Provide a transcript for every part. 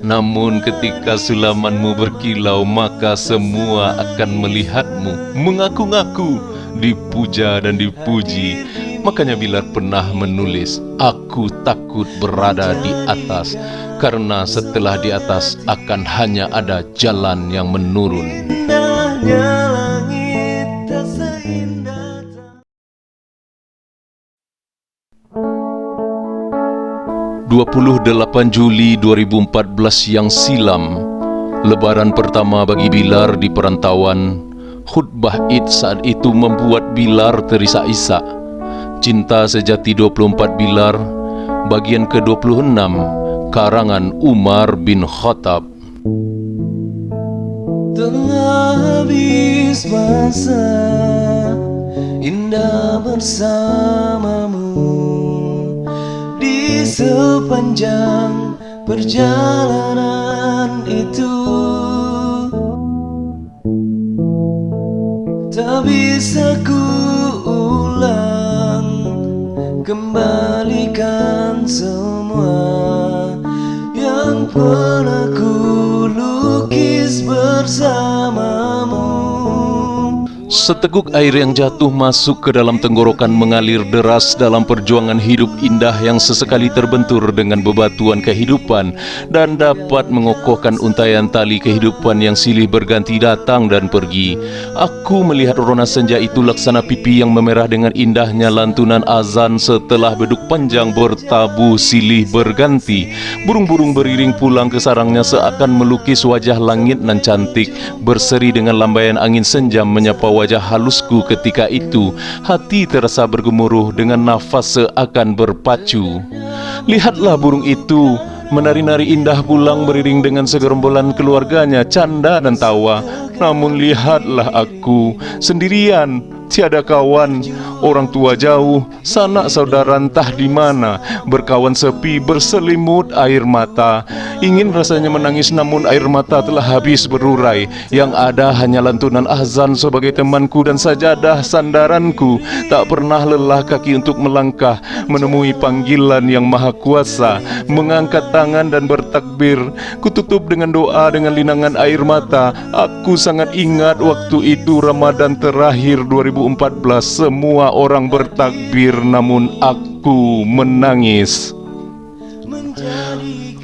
Namun ketika sulamanmu berkilau, maka semua akan melihatmu mengaku-ngaku, dipuja dan dipuji. Makanya Bilar pernah menulis, aku takut berada di atas, karena setelah di atas akan hanya ada jalan yang menurun. 28 Juli 2014 yang silam, Lebaran pertama bagi Bilar di perantauan. Khutbah Id saat itu membuat Bilar terisak-isak. Cinta Sejati 24 Bilar, bagian ke-26, karangan Umar bin Khattab. Telah habis masa indah bersamamu di sepanjang perjalanan itu. Tak bisa ku ulang, kembalikan semua yang pernah ku lukis bersamamu. Seteguk air yang jatuh masuk ke dalam tenggorokan mengalir deras dalam perjuangan hidup indah yang sesekali terbentur dengan bebatuan kehidupan dan dapat mengokohkan untaian tali kehidupan yang silih berganti datang dan pergi. Aku melihat rona senja itu laksana pipi yang memerah dengan indahnya lantunan azan setelah beduk panjang bertabuh silih berganti. Burung-burung beriring pulang ke sarangnya seakan melukis wajah langit nan cantik, berseri dengan lambaian angin senja menyapa wajah halusku ketika itu. Hati terasa bergemuruh dengan nafas seakan berpacu. Lihatlah burung itu menari-nari indah pulang beriring dengan segerombolan keluarganya, canda dan tawa. Namun lihatlah aku sendirian, tiada kawan, orang tua jauh, sanak saudara entah di mana, berkawan sepi berselimut air mata. Ingin rasanya menangis namun air mata telah habis berurai. Yang ada hanya lantunan azan sebagai temanku dan sajadah sandaranku. Tak pernah lelah kaki untuk melangkah menemui panggilan yang maha kuasa, mengangkat tangan dan bertakbir. Kututup dengan doa dengan linangan air mata. Aku sangat ingat waktu itu Ramadan terakhir 2014. Semua orang bertakbir namun aku menangis.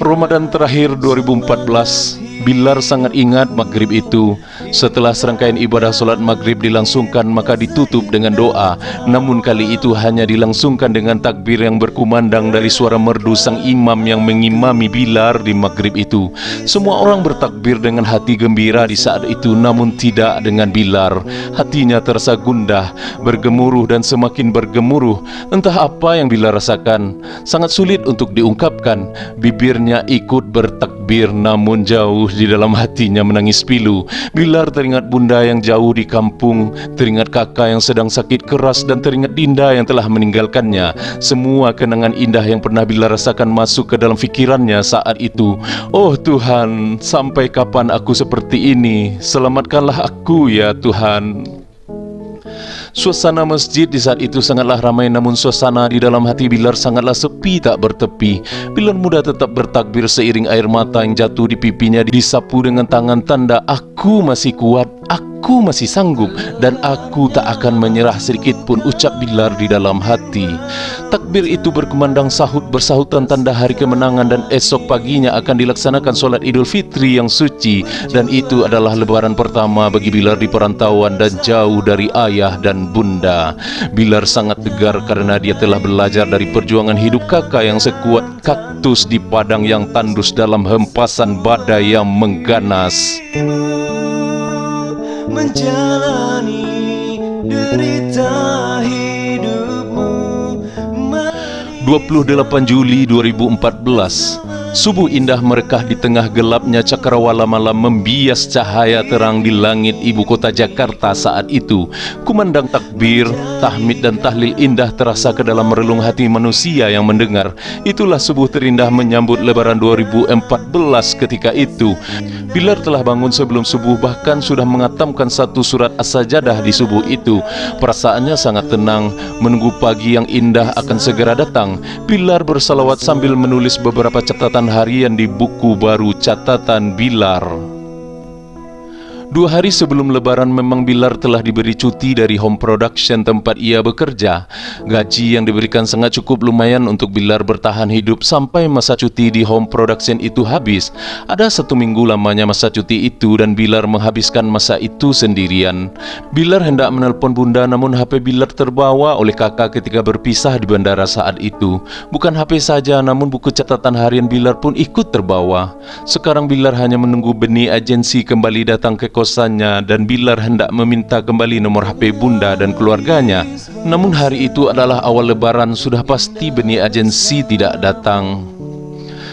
Ramadan terakhir 2014, Bilar sangat ingat maghrib itu. Setelah serangkaian ibadah solat maghrib dilangsungkan, maka ditutup dengan doa. Namun kali itu hanya dilangsungkan dengan takbir yang berkumandang dari suara merdu sang imam yang mengimami Bilar di maghrib itu. Semua orang bertakbir dengan hati gembira di saat itu, namun tidak dengan Bilar. Hatinya terasa gundah, bergemuruh dan semakin bergemuruh. Entah apa yang Bilar rasakan, sangat sulit untuk diungkapkan. Bibirnya ikut bertakbir, namun jauh di dalam hatinya menangis pilu. Bilar teringat bunda yang jauh di kampung, teringat kakak yang sedang sakit keras, dan teringat Dinda yang telah meninggalkannya. Semua kenangan indah yang pernah Bilar rasakan masuk ke dalam fikirannya saat itu. Oh Tuhan, sampai kapan aku seperti ini? Selamatkanlah aku ya Tuhan. Suasana masjid di saat itu sangatlah ramai, namun suasana di dalam hati Bilar sangatlah sepi tak bertepi. Bilar muda tetap bertakbir seiring air mata yang jatuh di pipinya disapu dengan tangan tanda aku masih kuat, aku masih sanggup, dan aku tak akan menyerah sedikit pun, ucap Bilar di dalam hati. Takbir itu berkumandang sahut bersahutan tanda hari kemenangan, dan esok paginya akan dilaksanakan solat Idul Fitri yang suci. Dan itu adalah lebaran pertama bagi Bilar di perantauan dan jauh dari ayah dan bunda. Bilar sangat tegar karena dia telah belajar dari perjuangan hidup kakak yang sekuat kaktus di padang yang tandus dalam hempasan badai yang mengganas. Menjalani derita hidupmu. 28 Juli 2014, subuh indah merekah di tengah gelapnya cakrawala malam membias cahaya terang di langit ibu kota Jakarta saat itu. Kumandang takbir, tahmid dan tahlil indah terasa ke dalam relung hati manusia yang mendengar. Itulah subuh terindah menyambut lebaran 2014 ketika itu. Bilar telah bangun sebelum subuh, bahkan sudah mengatamkan satu surat as-sajadah di subuh itu. Perasaannya sangat tenang, menunggu pagi yang indah akan segera datang. Bilar bersalawat sambil menulis beberapa catatan catatan harian di buku baru catatan Bilar. 2 hari sebelum lebaran memang Bilar telah diberi cuti dari home production tempat ia bekerja. Gaji yang diberikan sangat cukup lumayan untuk Bilar bertahan hidup sampai masa cuti di home production itu habis. Ada 1 minggu lamanya masa cuti itu dan Bilar menghabiskan masa itu sendirian. Bilar hendak menelpon bunda namun HP Bilar terbawa oleh kakak ketika berpisah di bandara saat itu. Bukan HP saja namun buku catatan harian Bilar pun ikut terbawa. Sekarang Bilar hanya menunggu Beni agensi kembali datang ke kosannya dan Bilar hendak meminta kembali nomor HP bunda dan keluarganya. Namun hari itu adalah awal lebaran, sudah pasti Beni agensi tidak datang.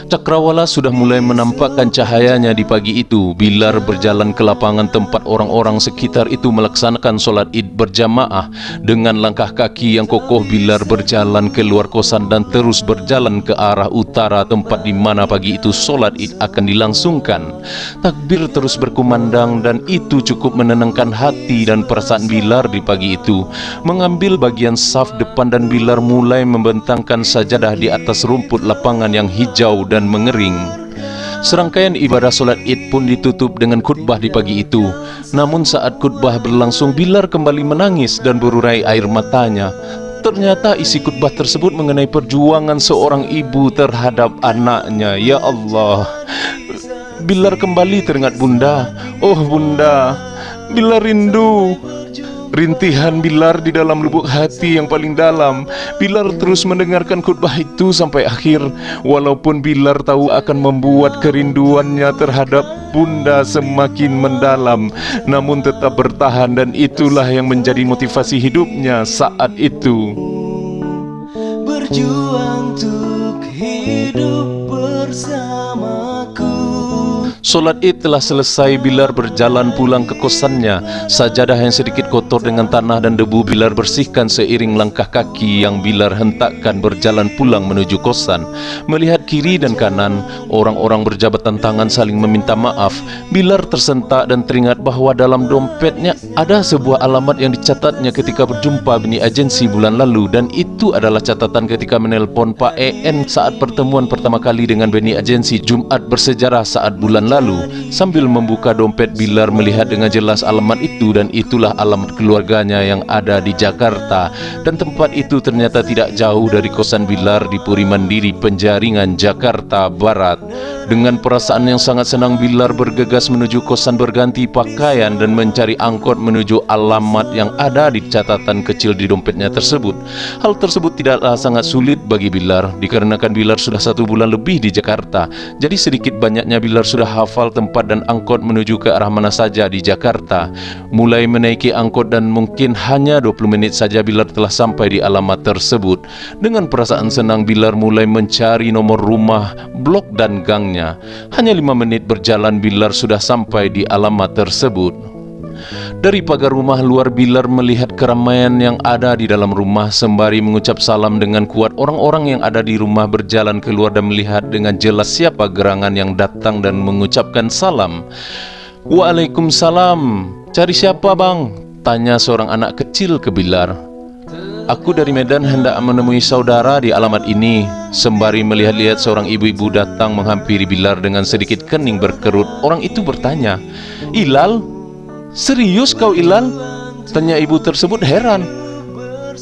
Cakrawala sudah mulai menampakkan cahayanya di pagi itu. Bilar berjalan ke lapangan tempat orang-orang sekitar itu melaksanakan solat id berjamaah. Dengan langkah kaki yang kokoh, Bilar berjalan keluar kosan dan terus berjalan ke arah utara tempat di mana pagi itu solat id akan dilangsungkan. Takbir terus berkumandang dan itu cukup menenangkan hati dan perasaan Bilar di pagi itu. Mengambil bagian saf depan dan Bilar mulai membentangkan sajadah di atas rumput lapangan yang hijau dan mengering. Serangkaian ibadah solat id pun ditutup dengan khutbah di pagi itu. Namun saat khutbah berlangsung, Bilar kembali menangis dan berurai air matanya. Ternyata isi khutbah tersebut mengenai perjuangan seorang ibu terhadap anaknya. Ya Allah, Bilar kembali teringat bunda. Oh bunda, Bilar rindu. Rintihan Bilar di dalam lubuk hati yang paling dalam. Bilar terus mendengarkan khutbah itu sampai akhir. Walaupun Bilar tahu akan membuat kerinduannya terhadap bunda semakin mendalam, namun tetap bertahan dan itulah yang menjadi motivasi hidupnya saat itu. Berjuang untuk hidup bersamaku. Solat id telah selesai, Bilar berjalan pulang ke kosannya. Sajadah yang sedikit kotor dengan tanah dan debu Bilar bersihkan seiring langkah kaki yang Bilar hentakkan berjalan pulang menuju kosan. Melihat kiri dan kanan, orang-orang berjabatan tangan saling meminta maaf. Bilar tersentak dan teringat bahwa dalam dompetnya ada sebuah alamat yang dicatatnya ketika berjumpa Beni agensi bulan lalu, dan itu adalah catatan ketika menelpon Pak EN saat pertemuan pertama kali dengan Beni agensi Jumat bersejarah saat bulan lalu. Sambil membuka dompet, Bilar melihat dengan jelas alamat itu dan itulah alamat keluarganya yang ada di Jakarta. Dan tempat itu ternyata tidak jauh dari kosan Bilar di Puri Mandiri, Penjaringan, Jakarta Barat. Dengan perasaan yang sangat senang, Bilar bergegas menuju kosan, berganti pakaian dan mencari angkot menuju alamat yang ada di catatan kecil di dompetnya tersebut. Hal tersebut tidaklah sangat sulit bagi Bilar dikarenakan Bilar sudah 1 bulan lebih di Jakarta. Jadi sedikit banyaknya Bilar sudah hafal tempat dan angkot menuju ke arah mana saja di Jakarta. Mulai menaiki angkot dan mungkin hanya 20 menit saja Bilar telah sampai di alamat tersebut. Dengan perasaan senang, Bilar mulai mencari nomor rumah, blok dan gangnya. Hanya 5 menit berjalan, Bilar sudah sampai di alamat tersebut. Dari pagar rumah luar, Bilar melihat keramaian yang ada di dalam rumah. Sembari mengucap salam dengan kuat, orang-orang yang ada di rumah berjalan keluar dan melihat dengan jelas siapa gerangan yang datang dan mengucapkan salam. Waalaikumsalam. Cari siapa bang? Tanya seorang anak kecil ke Bilar. Aku dari Medan hendak menemui saudara di alamat ini. Sembari melihat-lihat, seorang ibu-ibu datang menghampiri Bilar dengan sedikit kening berkerut. Orang itu bertanya, Ilal? Serius kau Ilal? Tanya ibu tersebut heran.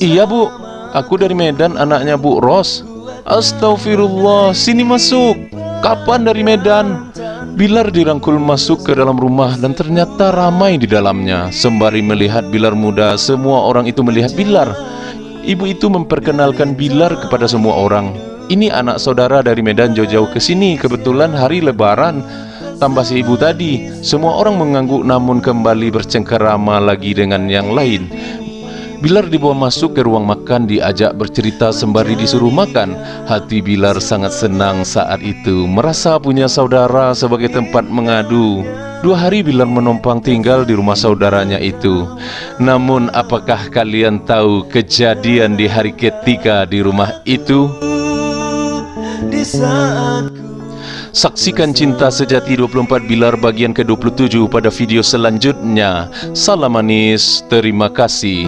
Iya bu, aku dari Medan, anaknya Bu Ros. Astagfirullah, sini masuk. Kapan dari Medan? Bilar dirangkul masuk ke dalam rumah dan ternyata ramai di dalamnya. Sembari melihat Bilar muda, semua orang itu melihat Bilar. Ibu itu memperkenalkan Bilar kepada semua orang. Ini anak saudara dari Medan jauh-jauh ke sini, kebetulan hari lebaran. Tambah si ibu tadi. Semua orang mengangguk namun kembali bercengkerama lagi dengan yang lain. Bilar dibawa masuk ke ruang makan, diajak bercerita sembari disuruh makan. Hati Bilar sangat senang saat itu, merasa punya saudara sebagai tempat mengadu. 2 hari Bilar menumpang tinggal di rumah saudaranya itu. Namun apakah kalian tahu kejadian di hari ketiga di rumah itu? Di saat Saksikan Cinta Sejati 24 Bilar bagian ke-27 pada video selanjutnya. Salam manis, terima kasih.